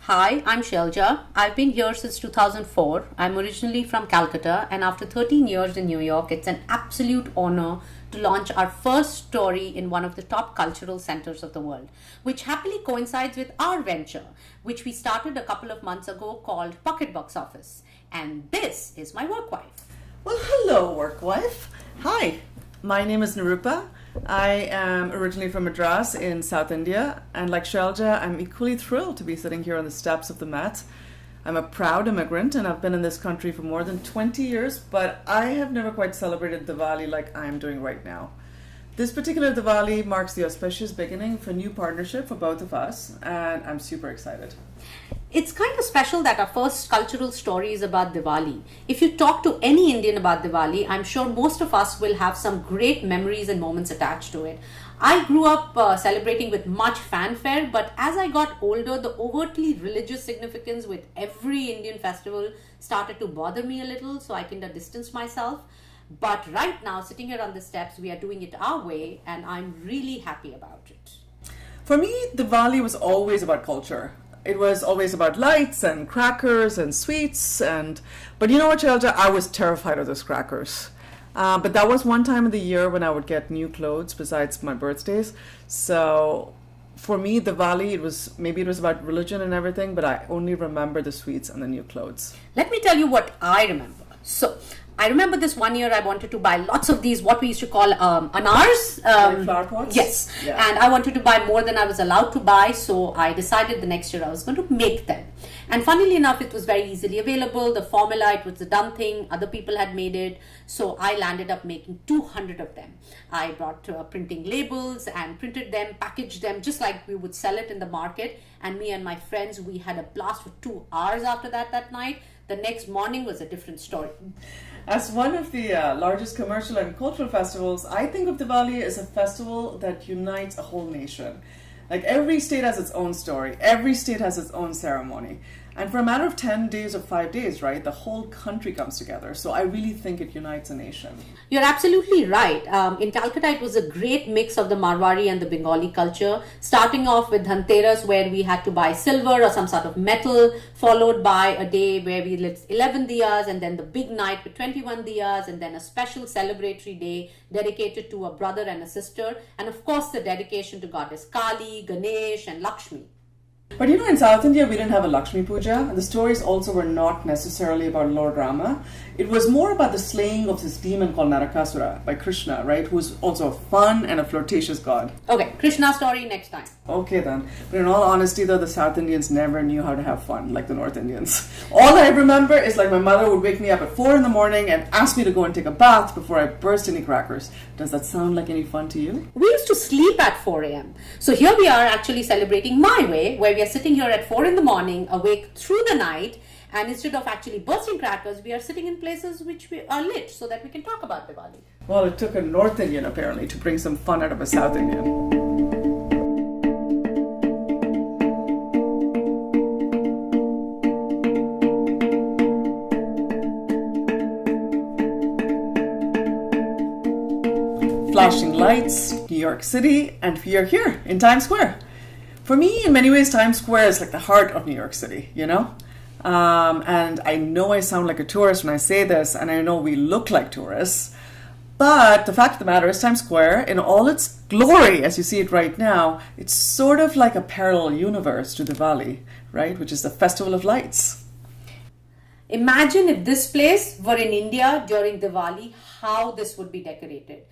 Hi, I'm Shelja. I've been here since 2004. I'm originally from Calcutta, and after 13 years in New York, it's an absolute honor to launch our first story in one of the top cultural centers of the world, which happily coincides with our venture, which we started a couple of months ago called Pocket Box Office. And this is my work wife. Well, hello, work wife. Hi, my name is Nirupa. I am originally from Madras in South India, and like Shelja, I'm equally thrilled to be sitting here on the steps of the Met. I'm a proud immigrant, and I've been in this country for more than 20 years, but I have never quite celebrated Diwali like I am doing right now. This particular Diwali marks the auspicious beginning of a new partnership for both of us, and I'm super excited. It's kind of special that our first cultural story is about Diwali. If you talk to any Indian about Diwali, I'm sure most of us will have some great memories and moments attached to it. I grew up celebrating with much fanfare, but as I got older, the overtly religious significance with every Indian festival started to bother me a little, so I kind of distanced myself. But right now, sitting here on the steps, we are doing it our way, and I'm really happy about it. For me, Diwali was always about culture. It was always about lights and crackers and sweets, but you know what, Shelja? I was terrified of those crackers. But that was one time of the year when I would get new clothes besides my birthdays. So for me, Diwali, it was about religion and everything, but I only remember the sweets and the new clothes. Let me tell you what I remember. So, I remember this one year I wanted to buy lots of these, what we used to call anars. Like flower pots? Yes. Yeah. And I wanted to buy more than I was allowed to buy, so I decided the next year I was going to make them. And funnily enough, it was very easily available. The formula, it was a done thing. Other people had made it. So I landed up making 200 of them. I brought printing labels and printed them, packaged them just like we would sell it in the market. And me and my friends, we had a blast for 2 hours after that night. The next morning was a different story. As one of the largest commercial and cultural festivals, I think of Diwali as a festival that unites a whole nation. Like every state has its own story, every state has its own ceremony. And for a matter of 10 days or 5 days, right, the whole country comes together. So I really think it unites a nation. You're absolutely right. In Calcutta, it was a great mix of the Marwari and the Bengali culture, starting off with Dhanteras, where we had to buy silver or some sort of metal, followed by a day where we lit 11 diyas, and then the big night with 21 diyas, and then a special celebratory day dedicated to a brother and a sister, and of course the dedication to goddess Kali, Ganesh, and Lakshmi. But you know, in South India, we didn't have a Lakshmi Puja. The stories also were not necessarily about Lord Rama. It was more about the slaying of this demon called Narakasura by Krishna, right? Who's also a fun and a flirtatious god. Okay, Krishna story next time. Okay then. But in all honesty though, the South Indians never knew how to have fun like the North Indians. All I remember is like my mother would wake me up at 4 in the morning and ask me to go and take a bath before I burst any crackers. Does that sound like any fun to you? We used to sleep at 4 a.m. So here we are actually celebrating my way, where we are sitting here at 4 in the morning, awake through the night, and instead of actually bursting crackers, we are sitting in places which we are lit so that we can talk about Diwali. Well, it took a North Indian apparently to bring some fun out of a South Indian. Flashing lights, New York City, and we are here in Times Square. For me, in many ways, Times Square is like the heart of New York City, you know? And I know I sound like a tourist when I say this, and I know we look like tourists, but the fact of the matter is Times Square, in all its glory as you see it right now, it's sort of like a parallel universe to Diwali, right? Which is the Festival of Lights. Imagine if this place were in India during Diwali, how this would be decorated.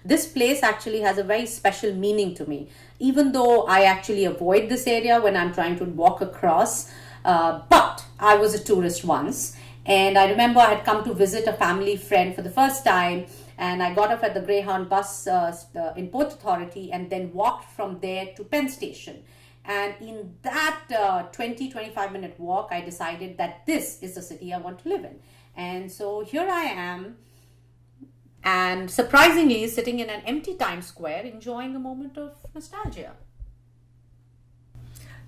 This place actually has a very special meaning to me, even though I actually avoid this area when I'm trying to walk across. But I was a tourist once, and I remember I had come to visit a family friend for the first time, and I got off at the Greyhound bus in Port Authority and then walked from there to Penn Station. And in that 20-25 minute walk, I decided that this is the city I want to live in. And so here I am, and surprisingly sitting in an empty Times Square enjoying a moment of nostalgia.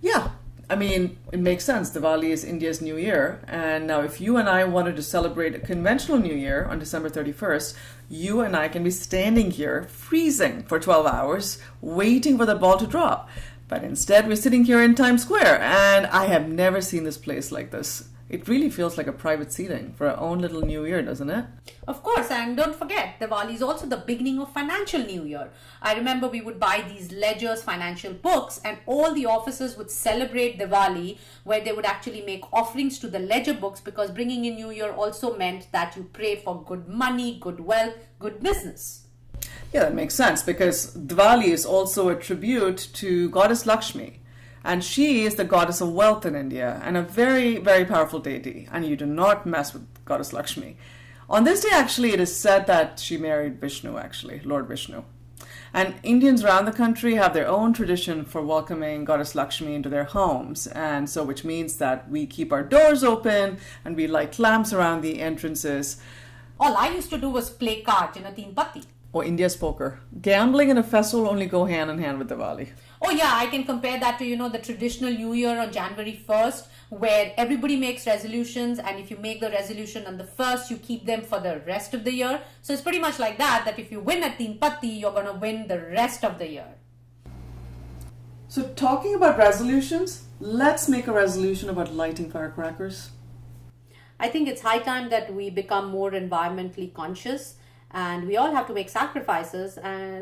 Yeah, I mean, it makes sense. Diwali is India's New Year. And now if you and I wanted to celebrate a conventional New Year on December 31st, you and I can be standing here freezing for 12 hours, waiting for the ball to drop. But instead, we're sitting here in Times Square, and I have never seen this place like this. It really feels like a private seating for our own little new year, doesn't it? Of course, and don't forget, Diwali is also the beginning of financial new year. I remember we would buy these ledgers, financial books, and all the offices would celebrate Diwali, where they would actually make offerings to the ledger books, because bringing in new year also meant that you pray for good money, good wealth, good business. Yeah, that makes sense, because Diwali is also a tribute to Goddess Lakshmi. And she is the goddess of wealth in India and a very, very powerful deity. And you do not mess with Goddess Lakshmi. On this day, actually, it is said that she married Vishnu, actually, Lord Vishnu. And Indians around the country have their own tradition for welcoming Goddess Lakshmi into their homes. And so, which means that we keep our doors open and we light lamps around the entrances. All I used to do was play cards in a teen patti. Or India's poker. Gambling and a festival only go hand in hand with Diwali. Oh yeah, I can compare that to, the traditional New Year on January 1st, where everybody makes resolutions, and if you make the resolution on the 1st, you keep them for the rest of the year. So it's pretty much like that if you win at Teen Patti, you're going to win the rest of the year. So talking about resolutions, let's make a resolution about lighting firecrackers. I think it's high time that we become more environmentally conscious, and we all have to make sacrifices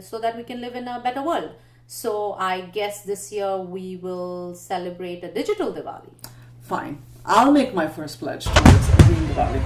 so that we can live in a better world. So I guess this year we will celebrate a digital Diwali. Fine. I'll make my first pledge towards a green Diwali.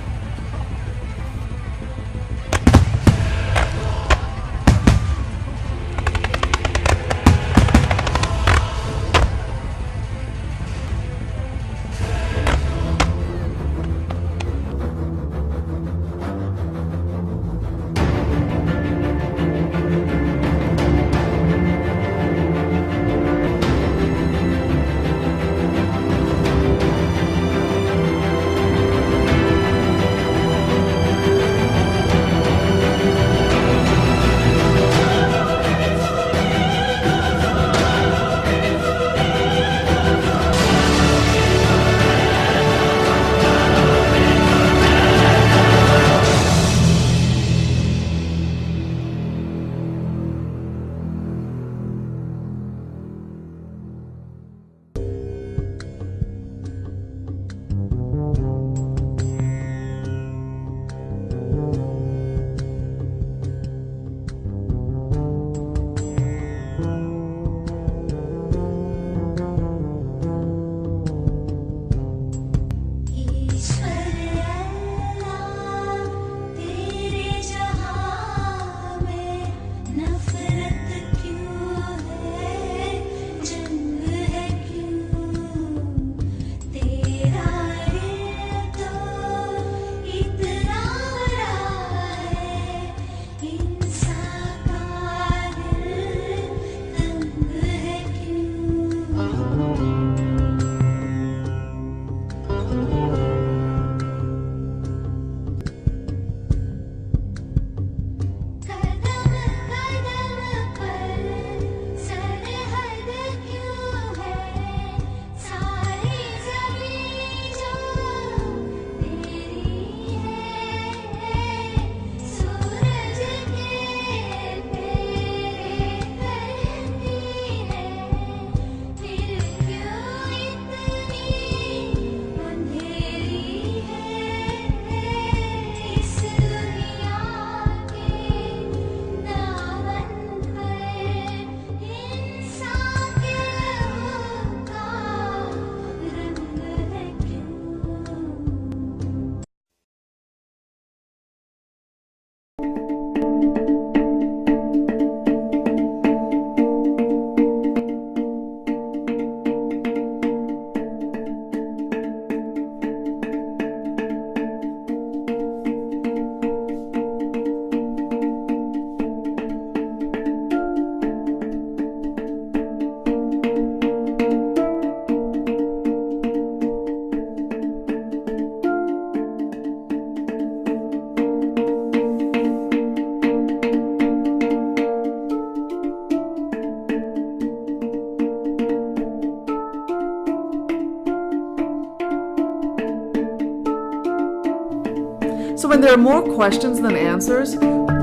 So when there are more questions than answers,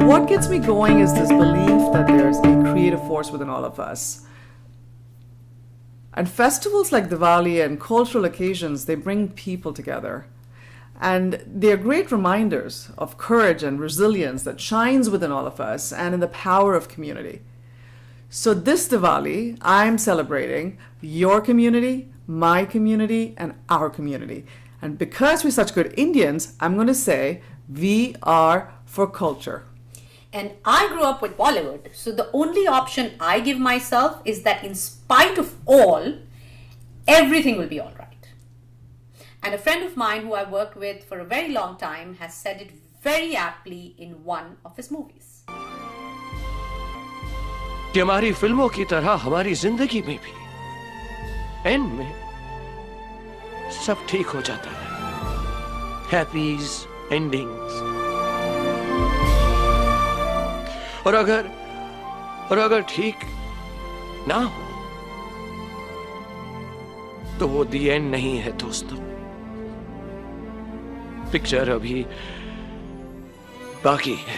what gets me going is this belief that there's a creative force within all of us. And festivals like Diwali and cultural occasions, they bring people together. And they're great reminders of courage and resilience that shines within all of us and in the power of community. So this Diwali, I'm celebrating your community, my community, and our community. And because we're such good Indians, I'm going to say we are for culture. And I grew up with Bollywood, so the only option I give myself is that in spite of all, everything will be all right. And a friend of mine who I worked with for a very long time has said it very aptly in one of his movies. कि हमारी फिल्मों की तरह हमारी जिंदगी में भी and में सब ठीक हो जाता है. हैप्पीज एंडिंग्स. और अगर ठीक ना हो तो वो दी एंड नहीं है दोस्तों. पिक्चर अभी बाकी है.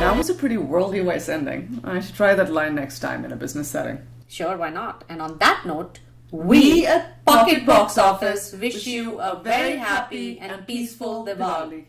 That was a pretty worldly wise ending. I should try that line next time in a business setting. Sure, why not? And on that note, we at Pocket Box Office wish you a very happy and peaceful Diwali.